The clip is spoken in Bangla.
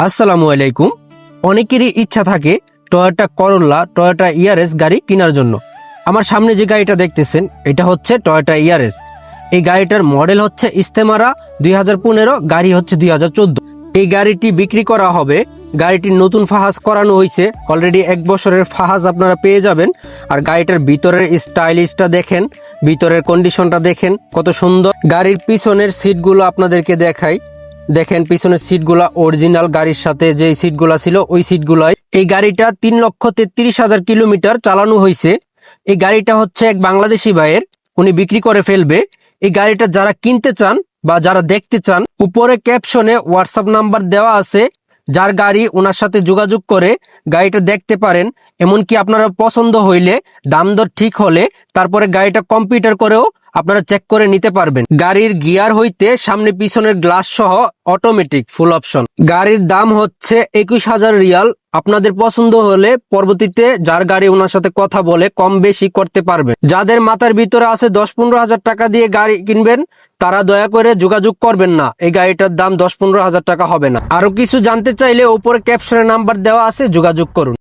আসসালামু আলাইকুম। অনেকেরই ইচ্ছা থাকে টয়োটা করোলা, টয়োটা ইয়ারেস গাড়ি কেনার জন্য। আমার সামনে যে গাড়িটা দেখতেছেন এটা হচ্ছে টয়োটা ইয়ারেস। এই গাড়িটার মডেল হচ্ছে ইস্তেমারা 2015, গাড়ি হচ্ছে 2014। এই গাড়িটি বিক্রি করা হবে। গাড়িটির নতুন ফাহাজ করানো হয়েছে, অলরেডি 1 বছরের ফাহাজ আপনারা পেয়ে যাবেন। আর গাড়িটার ভিতরের স্টাইলিশটা দেখেন, ভিতরের কন্ডিশনটা দেখেন কত সুন্দর। গাড়ির পিছনের সিটগুলো আপনাদেরকে দেখাই। দেখেন পিছনের সিটগুলা অরিজিনাল, গাড়ির সাথে যে সিটগুলা ছিল ওই সিটগুলাই। এই গাড়িটা 3,33,000 কিলোমিটার চালানো হয়েছে। এই গাড়িটা হচ্ছে এক বাংলাদেশি ভাইয়ের, উনি বিক্রি করে ফেলবে। এই গাড়িটা যারা কিনতে চান বা যারা দেখতে চান, উপরে ক্যাপশনে হোয়াটসঅ্যাপ নাম্বার দেওয়া আছে। যার গাড়ি ওনার সাথে যোগাযোগ করে গাড়িটা দেখতে পারেন। এমনকি আপনারা পছন্দ হইলে, দাম দর ঠিক হলে তারপরে গাড়িটা কম্পিউটার করেও আপনারা চেক করে নিতে পারবেন। গাড়ির গিয়ার হইতে সামনে পিছনের গ্লাস সহ অটোমেটিক ফুল অপশন। গাড়ির দাম হচ্ছে 21,000 রিয়াল। আপনাদের পছন্দ হলে পরবর্তীতে যার গাড়ি ওনার সাথে কথা বলে কম বেশি করতে পারবেন। যাদের মাথার ভিতরে আছে 10-15 হাজার টাকা দিয়ে গাড়ি কিনবেন, তারা দয়া করে যোগাযোগ করবেন না। এই গাড়িটার দাম 10-15 হাজার টাকা হবে না। আরো কিছু জানতে চাইলে উপরে ক্যাপশনে নাম্বার দেওয়া আছে, যোগাযোগ করুন।